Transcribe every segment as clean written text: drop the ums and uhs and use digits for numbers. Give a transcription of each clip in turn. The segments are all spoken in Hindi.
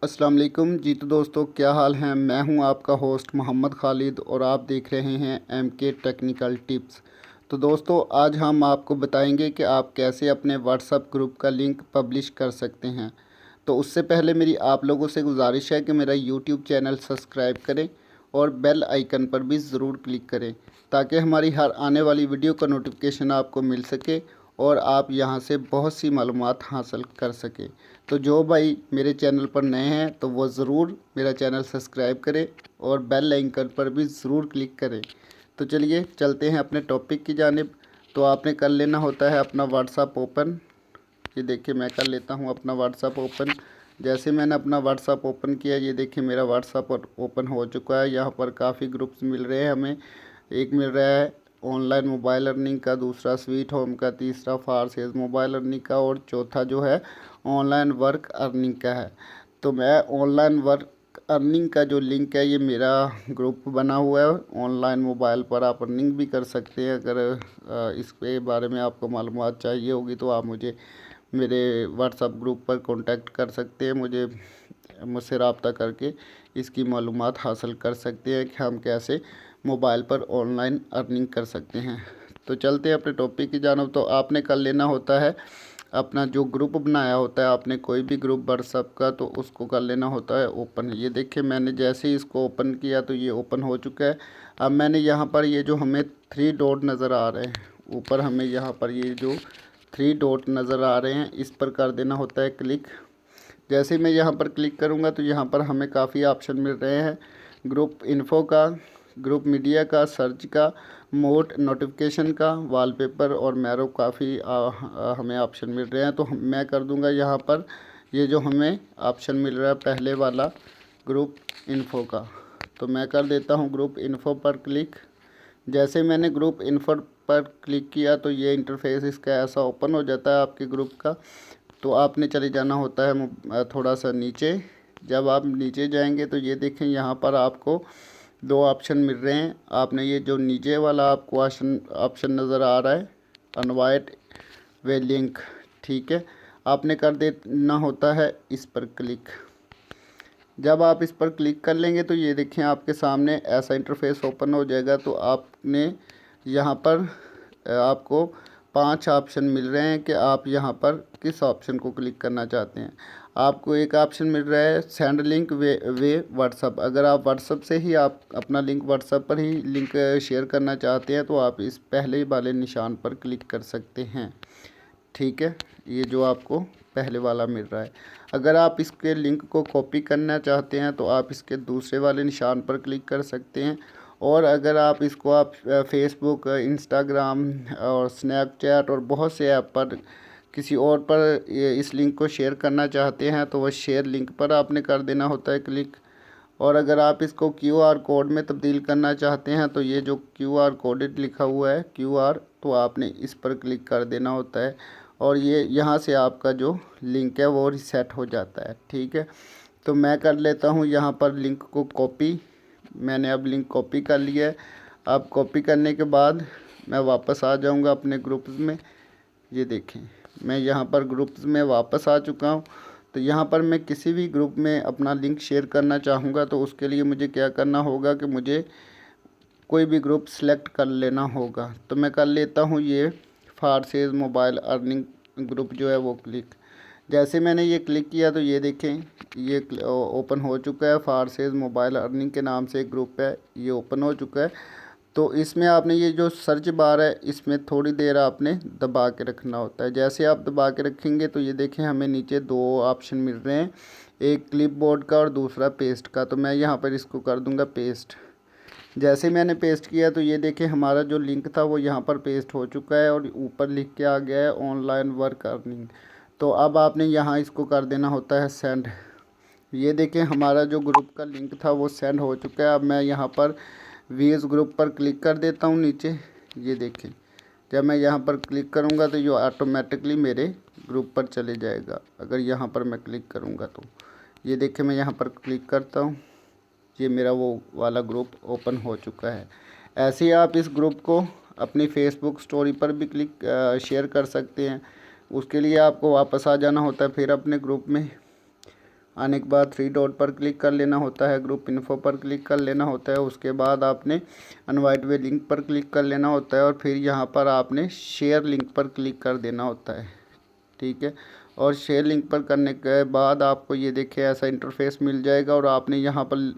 अस्सलाम वालेकुम जी। तो दोस्तों क्या हाल हैं। मैं हूं आपका होस्ट मोहम्मद खालिद और आप देख रहे हैं MK टेक्निकल टिप्स। तो दोस्तों आज हम आपको बताएंगे कि आप कैसे अपने व्हाट्सएप ग्रुप का लिंक पब्लिश कर सकते हैं। तो उससे पहले मेरी आप लोगों से गुजारिश है कि मेरा यूट्यूब चैनल सब्सक्राइब करें और बेल आइकन पर भी ज़रूर क्लिक करें ताकि हमारी हर आने वाली वीडियो का नोटिफिकेशन आपको मिल सके और आप यहां से बहुत सी मालूमात हासिल कर सकें। तो जो भाई मेरे चैनल पर नए हैं तो वो ज़रूर मेरा चैनल सब्सक्राइब करें और बेल आइकन पर भी ज़रूर क्लिक करें। तो चलिए चलते हैं अपने टॉपिक की जानिब। तो आपने कर लेना होता है अपना व्हाट्सएप ओपन। ये देखिए मैं कर लेता हूँ अपना व्हाट्सएप ओपन। जैसे मैंने अपना व्हाट्सएप ओपन किया, ये देखिए मेरा व्हाट्सएप ओपन हो चुका है। यहाँ पर काफ़ी ग्रुप्स मिल रहे हैं हमें। एक मिल रहा है ऑनलाइन मोबाइल अर्निंग का, दूसरा स्वीट होम का, तीसरा फार सेल्स मोबाइल अर्निंग का और चौथा जो है ऑनलाइन वर्क अर्निंग का है। तो मैं ऑनलाइन वर्क अर्निंग का जो लिंक है ये मेरा ग्रुप बना हुआ है। ऑनलाइन मोबाइल पर आप अर्निंग भी कर सकते हैं। अगर इसके बारे में आपको मालूमात चाहिए होगी तो आप मेरे व्हाट्सएप ग्रुप पर कांटेक्ट कर सकते हैं। मुझसे रब्ता करके इसकी मालूमात हासिल कर सकते हैं कि हम कैसे मोबाइल पर ऑनलाइन अर्निंग कर सकते हैं। तो चलते हैं अपने टॉपिक की जानिब। तो आपने कर लेना होता है अपना जो ग्रुप बनाया होता है, आपने कोई भी ग्रुप व्हाट्सएप का, तो उसको कर लेना होता है ओपन। ये देखिए मैंने जैसे ही इसको ओपन किया तो ये ओपन हो चुका है। अब मैंने यहाँ पर ये जो हमें 3 डॉट नज़र आ रहे हैं ऊपर, हमें यहाँ पर ये जो 3 डॉट नज़र आ रहे हैं इस पर कर देना होता है क्लिक। जैसे मैं यहाँ पर क्लिक करूँगा तो यहाँ पर हमें काफ़ी ऑप्शन मिल रहे हैं। ग्रुप इन्फो का, ग्रुप मीडिया का, सर्च का, मोड नोटिफिकेशन का, वॉलपेपर और मैरो काफ़ी हमें ऑप्शन मिल रहे हैं। तो मैं कर दूंगा यहाँ पर ये जो हमें ऑप्शन मिल रहा है पहले वाला ग्रुप इन्फो का, तो मैं कर देता हूँ ग्रुप इन्फो पर क्लिक। जैसे मैंने ग्रुप इन्फो पर क्लिक किया तो ये इंटरफेस इसका ऐसा ओपन हो जाता है आपके ग्रुप का। तो आपने चले जाना होता है थोड़ा सा नीचे। जब आप नीचे जाएंगे तो ये देखें यहाँ पर आपको 2 ऑप्शन मिल रहे हैं। आपने ये जो नीचे वाला आपको ऑप्शन नज़र आ रहा है इनवाइट वे लिंक, ठीक है, आपने कर देना होता है इस पर क्लिक। जब आप इस पर क्लिक कर लेंगे तो ये देखें आपके सामने ऐसा इंटरफेस ओपन हो जाएगा। तो आपने यहाँ पर आपको 5 ऑप्शन मिल रहे हैं कि आप यहाँ पर किस ऑप्शन को क्लिक करना चाहते हैं। आपको एक ऑप्शन मिल रहा है सेंड लिंक वे व्हाट्सअप। अगर आप व्हाट्सअप से ही आप अपना लिंक व्हाट्सअप पर ही लिंक शेयर करना चाहते हैं तो आप इस पहले वाले निशान पर क्लिक कर सकते हैं, ठीक है, ये जो आपको पहले वाला मिल रहा है। अगर आप इसके लिंक को कॉपी करना चाहते हैं तो आप इसके दूसरे वाले निशान पर क्लिक कर सकते हैं। और अगर आप इसको आप फेसबुक, इंस्टाग्राम और स्नैपचैट और बहुत से ऐप पर किसी और पर इस लिंक को शेयर करना चाहते हैं तो वह शेयर लिंक पर आपने कर देना होता है क्लिक। और अगर आप इसको QR कोड में तब्दील करना चाहते हैं तो ये जो QR कोडेड लिखा हुआ है QR, तो आपने इस पर क्लिक कर देना होता है और ये यहाँ से आपका जो लिंक है वो रीसेट हो जाता है, ठीक है। तो मैं कर लेता हूँ यहाँ पर लिंक को कॉपी। मैंने अब लिंक कॉपी कर लिया है। अब कॉपी करने के बाद मैं वापस आ जाऊँगा अपने ग्रुप्स में। ये देखें मैं यहाँ पर ग्रुप्स में वापस आ चुका हूँ। तो यहाँ पर मैं किसी भी ग्रुप में अपना लिंक शेयर करना चाहूँगा तो उसके लिए मुझे क्या करना होगा कि मुझे कोई भी ग्रुप सेलेक्ट कर लेना होगा। तो मैं कर लेता हूँ ये फार सेल्स मोबाइल अर्निंग ग्रुप जो है वो क्लिक। जैसे मैंने ये क्लिक किया तो ये देखें ये ओपन हो चुका है। फार सेल्स मोबाइल अर्निंग के नाम से एक ग्रुप है, ये ओपन हो चुका है। तो इसमें आपने ये जो सर्च बार है इसमें थोड़ी देर आपने दबा के रखना होता है। जैसे आप दबा के रखेंगे तो ये देखें हमें नीचे 2 ऑप्शन मिल रहे हैं, एक क्लिपबोर्ड का और दूसरा पेस्ट का। तो मैं यहाँ पर इसको कर दूँगा पेस्ट। जैसे मैंने पेस्ट किया तो ये देखें हमारा जो लिंक था वो यहाँ पर पेस्ट हो चुका है और ऊपर लिख के आ गया है ऑनलाइन वर्क अर्निंग। तो अब आपने यहाँ इसको कर देना होता है सेंड। ये देखें हमारा जो ग्रुप का लिंक था वो सेंड हो चुका है। अब मैं यहाँ पर वीएस ग्रुप पर क्लिक कर देता हूँ नीचे। ये देखें जब मैं यहाँ पर क्लिक करूँगा तो ये ऑटोमेटिकली मेरे ग्रुप पर चले जाएगा। अगर यहाँ पर मैं क्लिक करूँगा तो ये देखें मैं यहाँ पर क्लिक करता हूँ, ये मेरा वो वाला ग्रुप ओपन हो चुका है। ऐसे ही आप इस ग्रुप को अपनी फेसबुक स्टोरी पर भी शेयर कर सकते हैं। उसके लिए आपको वापस आ जाना होता है फिर अपने ग्रुप में आने के बाद थ्री डॉट पर क्लिक कर लेना होता है, ग्रुप इन्फो पर क्लिक कर लेना होता है। उसके बाद आपने इनवाइट वे लिंक पर क्लिक कर लेना होता है और फिर यहाँ पर आपने शेयर लिंक पर क्लिक कर देना होता है, ठीक है। और शेयर लिंक पर करने के बाद आपको ये देखिए ऐसा इंटरफेस मिल जाएगा और आपने यहाँ पर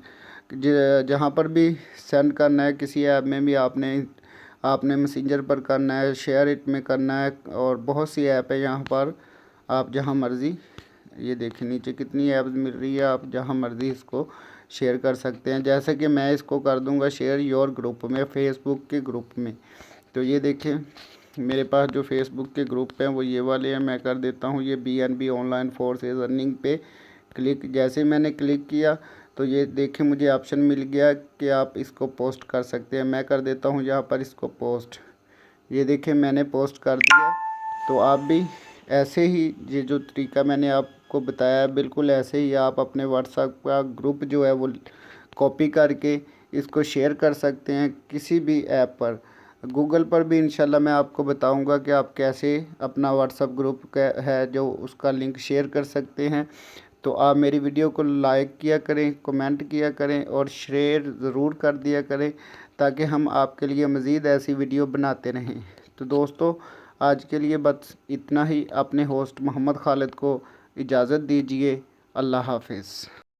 जहाँ पर भी सेंड करना है, किसी ऐप में भी आपने मैसेंजर पर करना है, शेयर इट में करना है, और बहुत सी ऐप है यहाँ पर। आप जहाँ मर्ज़ी, ये देखिए नीचे कितनी ऐप्स मिल रही है, आप जहाँ मर्ज़ी इसको शेयर कर सकते हैं। जैसे कि मैं इसको कर दूंगा शेयर योर ग्रुप में, फेसबुक के ग्रुप में। तो ये देखिए मेरे पास जो फेसबुक के ग्रुप हैं वो ये वाले हैं। मैं कर देता हूँ ये BNB ऑनलाइन फोर्सेस अर्निंग पे क्लिक। जैसे मैंने क्लिक किया तो ये देखिए मुझे ऑप्शन मिल गया कि आप इसको पोस्ट कर सकते हैं। मैं कर देता हूँ यहाँ पर इसको पोस्ट। ये देखिए मैंने पोस्ट कर दिया। तो आप भी ऐसे ही, ये जो तरीका मैंने आपको बताया है बिल्कुल ऐसे ही आप अपने व्हाट्सएप का ग्रुप जो है वो कॉपी करके इसको शेयर कर सकते हैं किसी भी ऐप पर। गूगल पर भी इंशाल्लाह मैं आपको बताऊंगा कि आप कैसे अपना व्हाट्सएप ग्रुप है जो उसका लिंक शेयर कर सकते हैं। तो आप मेरी वीडियो को लाइक किया करें, कमेंट किया करें और शेयर ज़रूर कर दिया करें ताकि हम आपके लिए मज़ीद ऐसी वीडियो बनाते रहें। तो दोस्तों आज के लिए बस इतना ही। अपने होस्ट मोहम्मद खालिद को इजाज़त दीजिए। अल्लाह हाफिज़।